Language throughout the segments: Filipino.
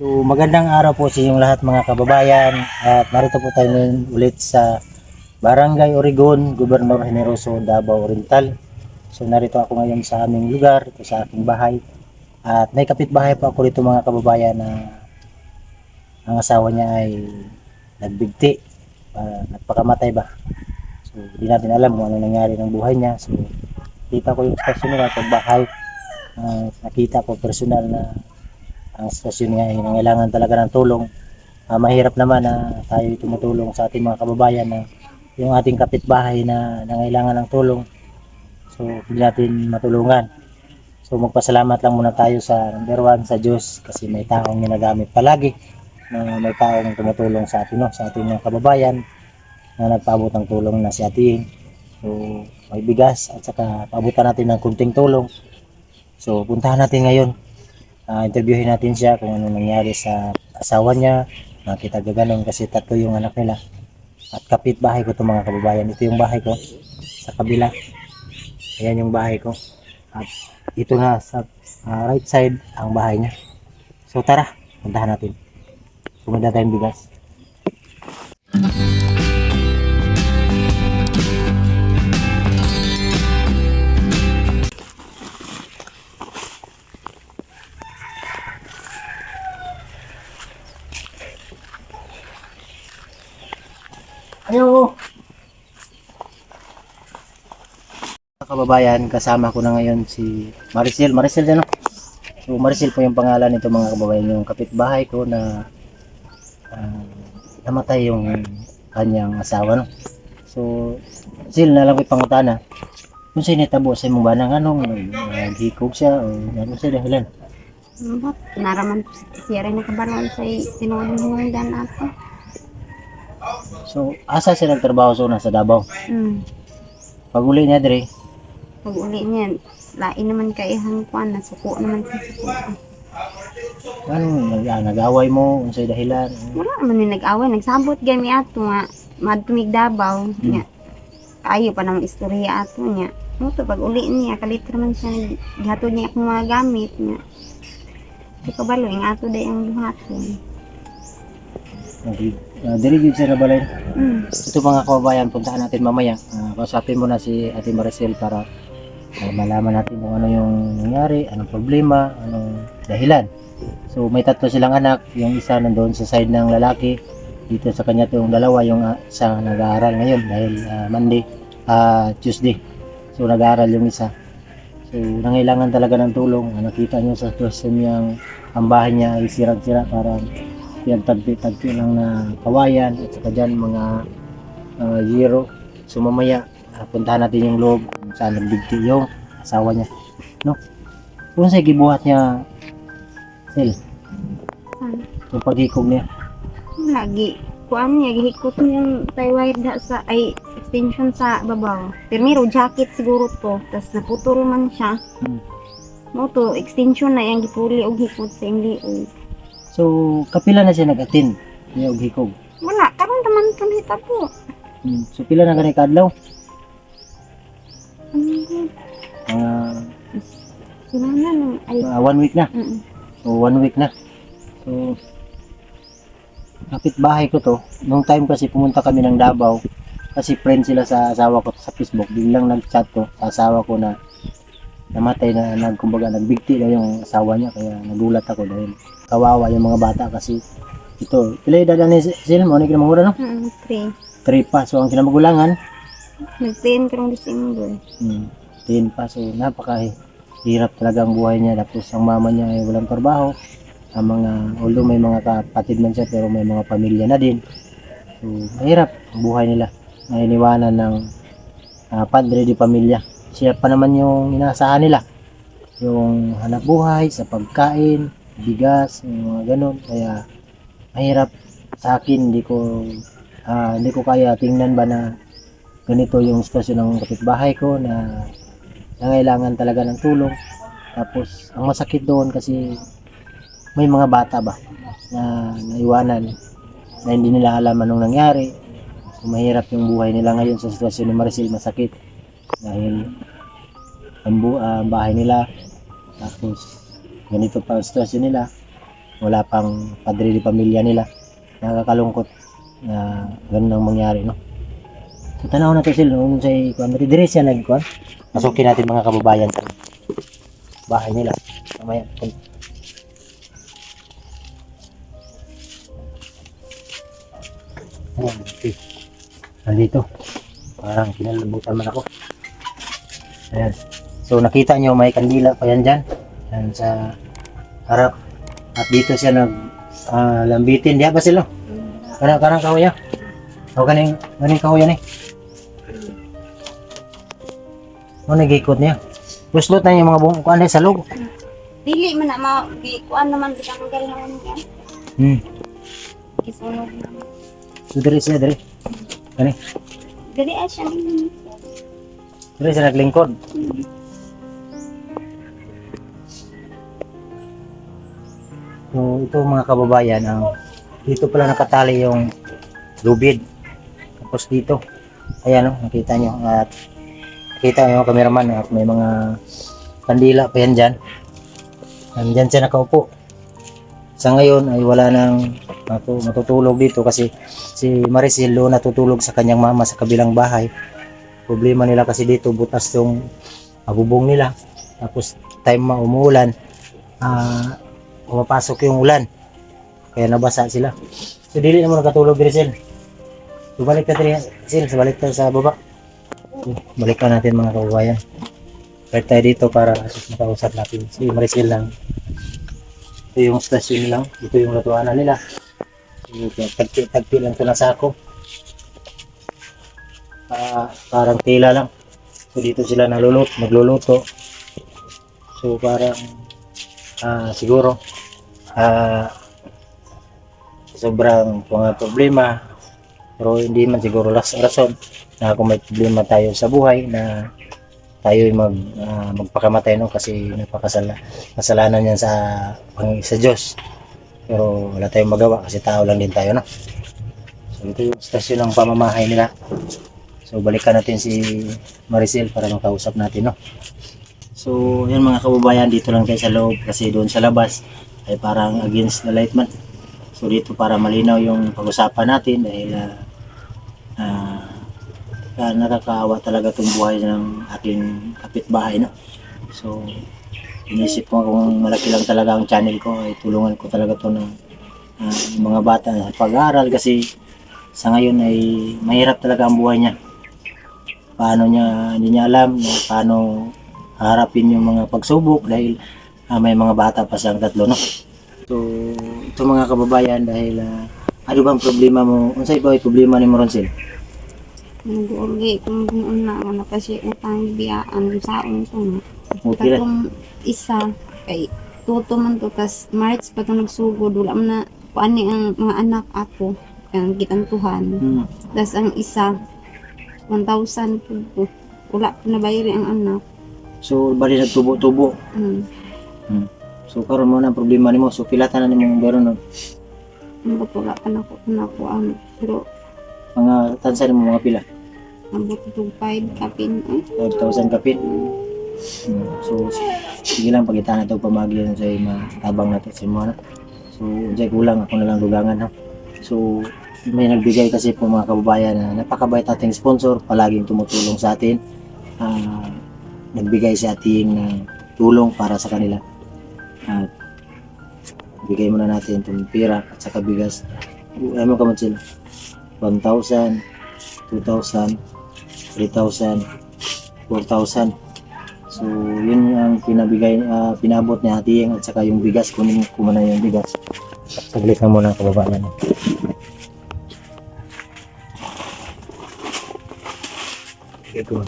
So magandang araw po sa inyong lahat mga kababayan at narito po tayo ngayon ulit sa Barangay Origon, Gobernador Generoso, Davao Oriental. So narito ako ngayon sa aming lugar, ito sa aking bahay at may kapitbahay po ako dito mga kababayan na ang asawa niya ay nagbigti, nagpakamatay ba. So hindi natin alam kung ano nangyari ng buhay niya. So kita ko yung stasyon nila sa bahay, nakita ko personal na ang sitwasyon nga ay nangailangan talaga ng tulong. Mahirap naman na tayo tumutulong sa ating mga kababayan na yung ating kapitbahay na nangailangan ng tulong. So, hindi natin matulungan. So, magpasalamat lang muna tayo sa number one, sa Diyos kasi may taong ginagamit palagi na may taong tumutulong sa atin, no? Sa ating mga kababayan na nagpaabot ng tulong na si Ating. So, may bigas at saka paabutan natin ng kunting tulong. So, puntahan natin ngayon. Interviewin natin siya kung ano nangyari sa asawa niya. Nakita gaganon kasi tatlo yung anak nila. At kapit bahay ko itong mga kababayan. Ito yung bahay ko sa kabila. Ayan yung bahay ko. At ito na sa right side ang bahay niya. So tara, puntahan natin. Pumunta tayong bigas. Ayo! Kababayan, kasama ko na ngayon si Maricel. Maricel din, no? So Maricel po yung pangalan nito mga kababayan, yung kapitbahay ko na namatay yung kanyang asawa, no? So Maricel, nalang ko pangutana. Kung sa'yo nitabo sa imong banang anong naghikog siya o ano siya dahilan? Bot, naraman ko siya rin nakabalon sa tinuod mo dan ato. So asa siya nagtrabaho so nasa Davao? Pag uli niya dire, Pag uli niya, lain naman kaihang kuan, nasuko naman sa suko. ano nag-away mo unsay dahilan? Wala naman yung nag-away, nagsabot gami ato nga, madtumig Davao, nga. Kayo pa ng istorya ato niya. Muto, pag uli niya, kalitra man siya, gihatod niya akong mga gamit niya. Di kabalo, yung ato day ang buhaton. Diri gyud siya na balay. Mm. Ito mga kababayan, puntahan natin mamaya. Kausapin mo na si Ate Maricel para malaman natin kung ano yung nangyari, anong problema, anong dahilan. So may tatlo silang anak, yung isa nandoon sa side ng lalaki, dito sa kanya yung dalawa, yung isa nag-aaral ngayon dahil Tuesday. So nag-aaral yung isa. So nangailangan talaga ng tulong. Nakita nyo sa sitwasyon niyang ang bahay niya ay sirang-sira, parang pinagtagpi-tagpi lang na kawayan at saka dyan mga zero. So mamaya puntahan natin yung loob kung saan nagbigti yung asawa niya, no? Kung sa'yo gibuhat niya Sil, yung paghikog niya. Lagi, kuan niya, gihikot niyang tie wire da sa, ay, extension sa babaw. Pirmiro, jacket siguro to, tas naputol man siya. Mo to, extension na yung gipuli o hikot sa iyong liog. So kapila na siya nag-attend niya og hikog? Wala, karon naman ito nita po. So pila na gani kadlaw? Mga Sila na nung, ay, 1 week na. So 1 week na. So kapitbahay ko to. Nung time kasi pumunta kami ng Davao, kasi friend sila sa asawa ko sa Facebook. Biglang nag-chat ko sa asawa ko na namatay na, kumbaga nagbigti na yung asawa niya, kaya nagulat ako dahil kawawa yung mga bata kasi ito, pila edad ni sila mo, ano yung kinamahura, no? 3. 3 pa, so ang kinamagulangan Nag-10 karong December. 10 pa, so napakahirap talaga ang buhay niya. Tapos ang mama niya ay walang trabaho, ang mga, although may mga kapatid man siya pero may mga pamilya na din, so mahirap ang buhay nila na iniwanan ng padre di pamilya. Siya pa naman yung inaasahan nila, yung hanap buhay sa pagkain, bigas, yung mga ganon. Kaya mahirap sa akin, hindi ko kaya tingnan ba na ganito yung sitwasyon ng kapitbahay ko na nangailangan talaga ng tulong. Tapos ang masakit doon kasi may mga bata ba na naiwanan na hindi nila alam anong nangyari. So mahirap yung buhay nila ngayon sa sitwasyon ni Maricel, masakit dahil ang bahay nila, tapos ganito pa ang sitwasyon nila. wala pang padre di pamilya nila. Nakakalungkot na ganun ang mangyari, no? So, tanaw na to sila, nung sa ikuan, dire siya nagkuan. Masukin natin mga kababayan sa bahay nila. Mamaya, ayan, okay. Nandito. Parang kinalabutan man ako. Ayan. So nakita nyo may kandila pa yan dyan. Yan sa harap. At dito siya nag lambitin. Diya ba sila? Karang kahoy. O ganing kahoy yan eh. O nag-ikot niya. Guslot na yung mga buong kuan sa loob. Dili man na kuan naman sa tanggal naman yan. Kisunog naman. So dire siya, dire. Gani. Dili siya. Dire siya naglingkod. So ito mga kababayan, dito pala nakatali yung lubid. Tapos dito, ayan o, nakita nyo. At nakita nyo cameraman at may mga kandila pa yan dyan. Nandyan siya nakaupo. Sa ngayon ay wala nang matutulog dito kasi si Maricel doon natutulog sa kanyang mama sa kabilang bahay. Problema nila kasi dito butas yung bubong nila. Tapos time umuulan, pumapasok yung ulan. Kaya nabasa sila. So dili na mo nakatulog Maricel. So balik ka Maricel, balik ka sa baba. So, balikan natin mga kababayan. Balik tayo dito para makausap natin si Maricel lang. Ito yung stasyon lang. Ito yung lutuanan nila. Tagpi lang ito na sako. Parang tela lang. So dito sila nagluluto. So parang siguro sobrang mga problema. Pero hindi man siguro rason na kung may problema tayo sa buhay na tayo magpakamatay, no, kasi kasalanan yan sa Diyos. Pero wala tayong magawa kasi tao lang din tayo, no. So ito yung stasyon ng pamamahay nila. So balikan natin si Maricel para makausap natin, no. So yun mga kababayan, dito lang tayo sa loob kasi doon sa labas ay parang against the light man. So dito para malinaw yung pag-usapan natin dahil nakakaawa talaga itong buhay ng aking kapitbahay, no? So inisip ko kung malaki lang talaga ang channel ko ay tulungan ko talaga to ng mga bata sa pag-aaral kasi sa ngayon ay mahirap talaga ang buhay niya. Hindi niya alam na paano harapin yung mga pagsubok dahil may mga bata pa siyang 3, no? So ito mga kababayan, dahil ano bang problema mo? Unsay ba ay problema ni Maricel? Nag-urgi kung una kasi utang biyaan saon ko na. Okay. Katong isa kay tuto man to kas March pa to nagsugod wala man na paani ang mga anak ako ang gitantuhan. Tas ang isa 1,000 po. Wala pa na bayari ang anak. So bali nagtubo-tubo. So karon mo na ang problema nimo. So pilatan na nimo meron no. Wala pa na ko ang pero Mga tansan mo mga pila. ambot itong 5 kapin. 5,000 kapit. So sige lang pagitan na ito pamagyan sa matabang natin sa mga. So dyan kulang ako na lang dugangan, ha. So may nagbigay kasi po mga kababayan na napakabait ating sponsor, palaging tumutulong sa atin. Nagbigay si ating tulong para sa kanila. At bigay muna natin itong pira at saka bigas. Ano ka mo sila? 1,000, 2,000, 3,000, 4,000. So yun ang pinabot ni Hating at saka yung bigas, kunin ko muna yung bigas. Saglit na muna kababayan. Ito.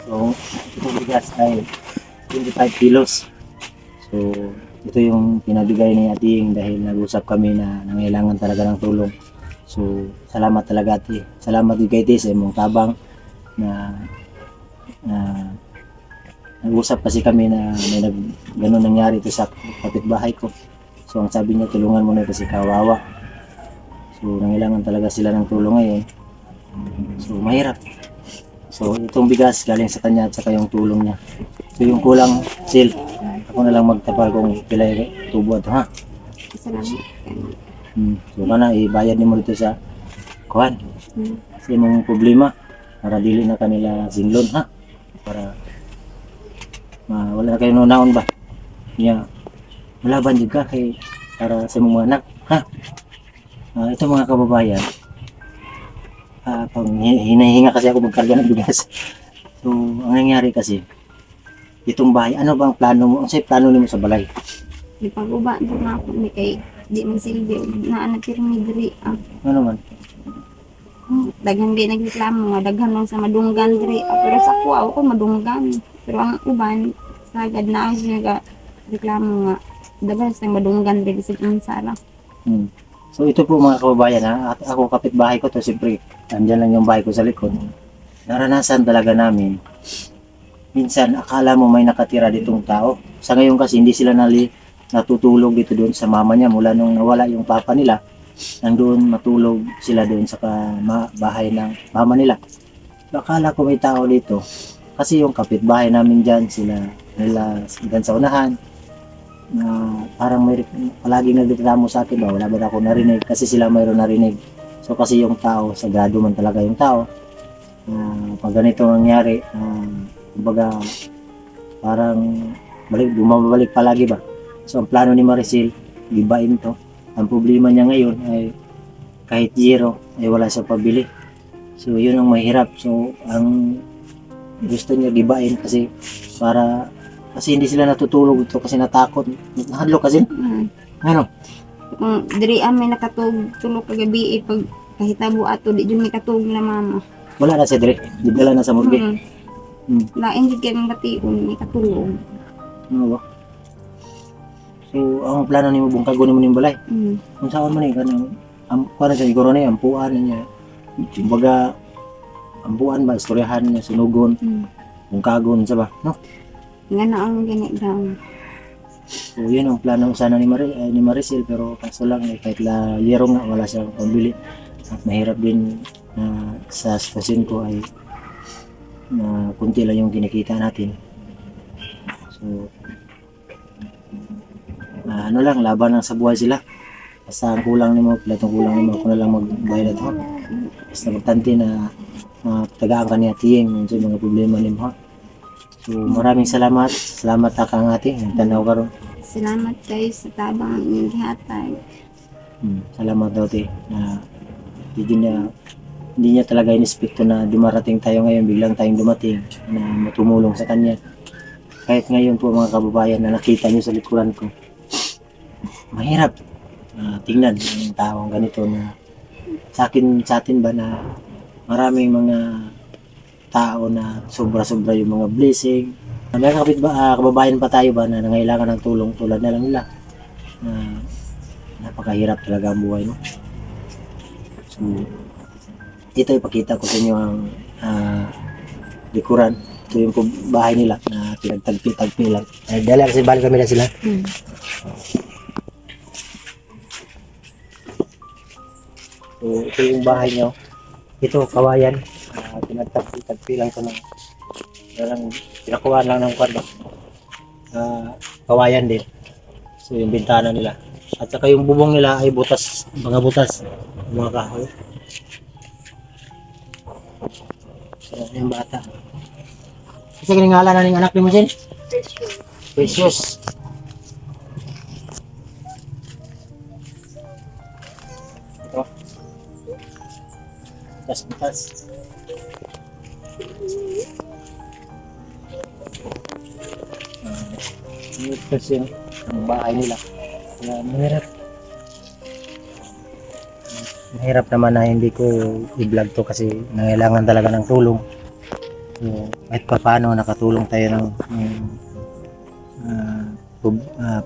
So itong bigas ay 25 kilos. So ito yung pinabigay ni Ating dahil nag-usap kami na nangailangan talaga ng tulong. So salamat talaga ate. Salamat din kay Ate sa imong tabang na nag-usap kasi kami na may ganun nangyari ito sa kapitbahay ko. So ang sabi niya tulungan mo na kasi kawawa. So nangailangan talaga sila ng tulong ngayon. So mahirap. So itong bigas galing sa kanya at saka yung tulong niya. So yung kulang, Sil, ako na lang magtapal kung pilay tubo ato ha. Salamat. So kana ibayad nimo dito sa kuan. Hmm. Sa imong problema para dili na kanila singlon ha. Para wala na kayo nunaon ba. Nya malaban jud ka kay para sa imong mga anak ha. Ito mga kababayan, pag hinahinga kasi ako magkarga ng bigas. So, ang nangyari kasi, itong bahay, ano bang plano mo? Ano sa'yo plano mo sa balay? Di pag-uba doon na ako ni kay di man silbi na anak pirmi diri. Ano man? Daghan di nagreklamo nga daghan lang sa madunggan diri. Pero sa kuha ako madunggan. Pero ang uban sagad na siya nga reklamo nga daghan sa madunggan diri sa sala. So ito po mga kababayan ha, at ako kapitbahay ko to, siyempre nandyan lang yung bahay ko sa likod. Naranasan talaga namin, minsan akala mo may nakatira ditong tao. Sa ngayon kasi hindi sila natutulog dito doon sa mama niya mula nung nawala yung papa nila. Nandoon matulog sila doon sa bahay ng mama nila. So, akala ko may tao dito kasi yung kapitbahay namin dyan nila dyan sa unahan. Parang may palaging nagreklamo sa akin ba, wala ba ako narinig kasi sila mayroon narinig. So kasi yung tao, sagrado man talaga yung tao. Pag ganito nangyari, kumbaga parang bumabalik palagi ba. So ang plano ni Maricel, gibain to. Ang problema niya ngayon ay kahit zero ay wala sa pabili. So yun ang mahirap. So ang gusto niya gibain kasi hindi sila natutulog ito kasi natakot. Nahadlok kasi. Ano? Kung diri may nakatulog kagabi pag kahitabo ato di jud may katulog na mama. Wala na siya dire. Dibdala na sa morgue. Lain jud kay bation may katulog. Ano ba? So ang plano nimo bungkagon nimo ning balay. Kung saan man kanang kuan sa siguro na ampuan niya. Kumbaga ampuan ba istoryahan niya sunugon. Bungkagon sa ba, no? Nga na ang ginagawa. So yun ang plano sana ni Maricel pero kaso lang kahit yero nga wala siyang pambili at mahirap din sa sitwasyon ko ay kunti lang yung kinikita natin. So ano lang, laban lang sa buhay sila. Basta ang kulang nimo, platong kulang nimo ako na lang magbayad ato. Basta magtanti na tagaan ka niya tiyeng sa mga problema nimo ha. So maraming salamat kang ate tanaw karon. Salamat kayo sa tabang inyong gihatag. Salamat daw te na hindi niya talaga inispekto na dumarating tayo ngayon, biglang tayong dumating na matumulong sa kanya. Kahit ngayon po mga kababayan na nakita niyo sa likuran ko, mahirap tingnan yung taong ganito na sa atin ba na maraming mga tao na sobra-sobra yung mga blessing. May kababayan pa tayo ba na nangailangan ng tulong tulad na lang nila. Napakahirap talaga ang buhay, no? So, ito ipakita ko sa inyo ang likuran. Ito yung bahay nila na pinagtagpi-tagpi lang. Dahil kasi balik kami na sila. So, ito yung bahay nyo. Ito, kawayan. Pinagtagpi lang ito ng pinakuhaan lang ng kwarto. Kawayan din. So, yung bintana nila. At saka yung bubong nila ay butas, mga butas. Mga kahoy. So, yung bata. Kasi kiningala na ng anak ni mo, Jen? Precious. Ito. Butas-butas. Kasi ang bahay nila. Kaya mahirap naman na hindi ko i-vlog to kasi nangailangan talaga ng tulong. So, kahit pa paano nakatulong tayo ng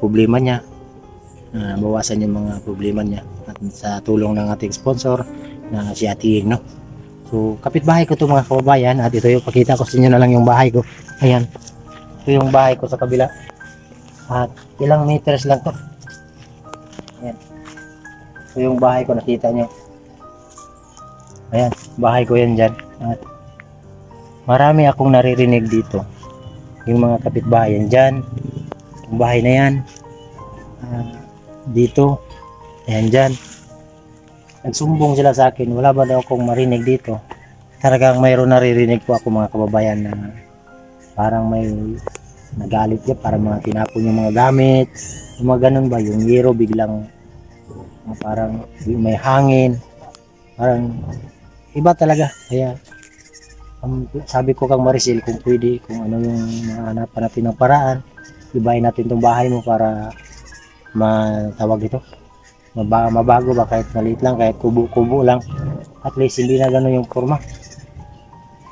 problema niya, bawasan yung mga problema niya at sa tulong ng ating sponsor na si Ate Ying, no? So kapitbahay ko to mga kababayan at ito yung pakita ko sa inyo na lang yung bahay ko. Ayan, ito yung bahay ko sa kabila at ilang meters lang to. Ayan, ito yung bahay ko, nakita nyo. Ayan, bahay ko yan dyan at marami akong naririnig dito. Yung mga kapitbahayan dyan, yung bahay na yan, dito, ayan dyan. Nagsumbong sila sa akin, wala ba daw akong marinig dito. Talagang mayroon naririnig po ako mga kababayan na parang may nagalit niya, parang mga tinapon yung mga gamit, yung mga ganun ba, yung yero biglang parang may hangin, parang iba talaga. Kaya sabi ko kang Maricel, kung pwede, kung ano yung mahanapan natin ng paraan, ibahin natin tong bahay mo para matawag ito, mabago ba, kahit maliit lang, kahit kubo-kubo lang, at least hindi na gano'n yung forma.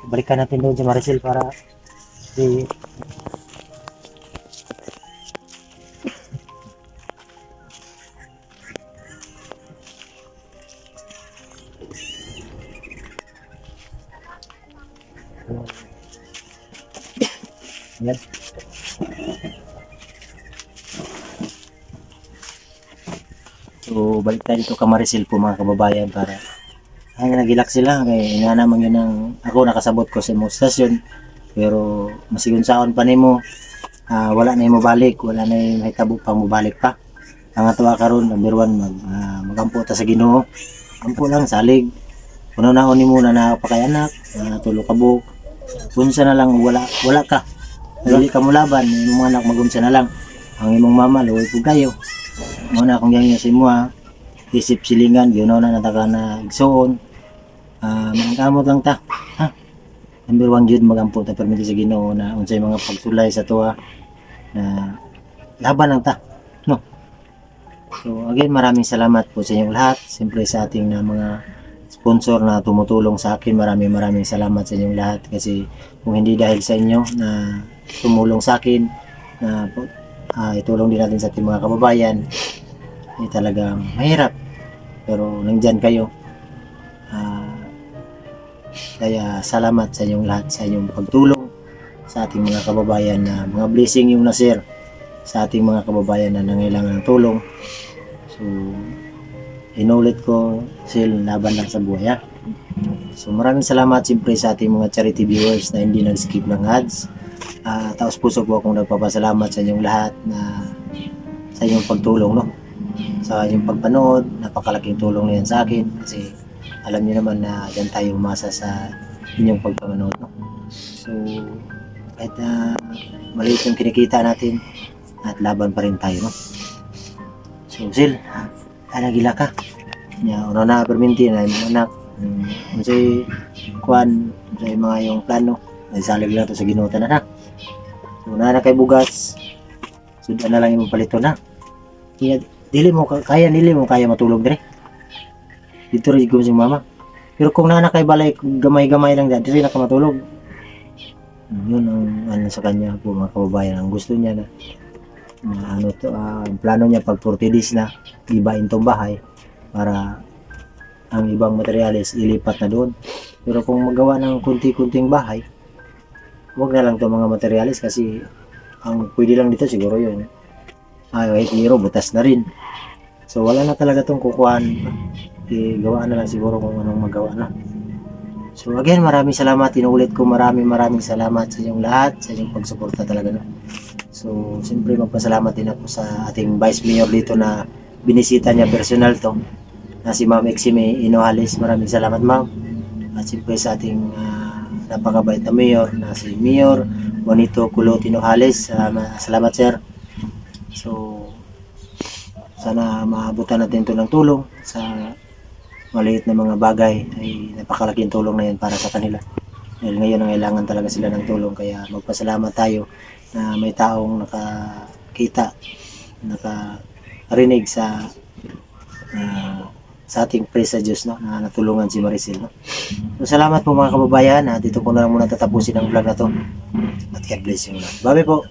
Balikan natin doon si Maricel para di, yan. So balik tayo dito ka Maricel po mga kababayan, para nagilak sila kay nga naman yun ang ako nakasabot ko sa imong stasyon, pero masigon saon pa nimo, wala na mo balik, wala na yung mahitabo pang mobalik pa. Ang atuwa karon number 1, magampo ta sa Ginoo, ampo lang salig, kuno na ni muna na pa kay anak, tulo ka buok, unsa na lang, wala ka, dili ka mo laban, yung mga anak magumsa na lang, ang imong mama luoy pug kayo, mo na akong ganyan sa imo isip silingan, yun na nataka na igsoon, mangkamot lang ta, ha? Number 1 yun, magampo ta permiti sa Ginoo na unsay mga pagsulay sa tuwa na laban lang ta, no? So again, maraming salamat po sa inyong lahat, siyempre sa ating na mga sponsor na tumutulong sa akin, maraming salamat sa inyong lahat, kasi kung hindi dahil sa inyo na tumulong sa akin na itulong din natin sa ating mga kababayan, talagang mahirap, pero nandyan kayo. Kaya salamat sa inyong lahat, sa inyong pagtulong sa ating mga kababayan, na mga blessing yung na-share sa ating mga kababayan na nangailangan ng tulong. So inulit ko, sil laban lang sa buhay, ha? So maraming salamat siyempre sa ating mga charity viewers na hindi nag-skip ng ads. Taos puso po akong nagpapasalamat sa inyong lahat na sa inyong pagtulong, no? Sa inyong pagpanood, napakalaking tulong na yan sa akin, kasi alam niyo naman na dyan tayo umasa sa inyong pagpanood, no? So kahit maliit yung kinikita natin, at laban pa rin tayo, no? So sil, nagila ka nya una na perminti na yung anak, unsay kuan, unsay mga yung plano, ay salig lang to sa Ginoo tanan, ha? So na kay bugas, sudan na lang imong palito na. Kaya dili mo kaya matulog dire. Dito rin ko si mama. Pero kung nana kay balay gamay-gamay lang dyan, dito na ka matulog. Yun ang ano sa kanya po mga kababayan, ang gusto niya na ang plano niya pag 40 days na ibahin tong bahay para ang ibang materyales ilipat na doon. Pero kung magawa ng kunti-kunting bahay, huwag na lang itong mga materyales, kasi ang pwede lang dito siguro yun kahit hero butas na rin. So wala na talaga itong kukuhan, gawa na lang siguro kung anong magawa na. So again, maraming salamat, inuulit ko, maraming salamat sa inyong lahat, sa inyong pagsuporta talaga, no? So siyempre magpasalamat din ako sa ating Vice Mayor dito na binisita niya personal to, na si Ma'am Exime Inohalis. Maraming salamat, ma'am. At siyempre sa ating napakabait na mayor na si Mayor Juanito Culot Inohalis. Salamat, sir. So sana maabutan natin ito ng tulong sa maliit na mga bagay, ay napakalaking tulong na yan para sa kanila. Dahil ngayon ang kailangan talaga sila ng tulong, kaya magpasalamat tayo na may taong nakakita, nakarinig sa ating praise sa Diyos, no, na natulungan si Maricel, no? So salamat po mga kababayan, at dito ko na lang muna tatapusin ang vlog na to, at God bless you. Bye po.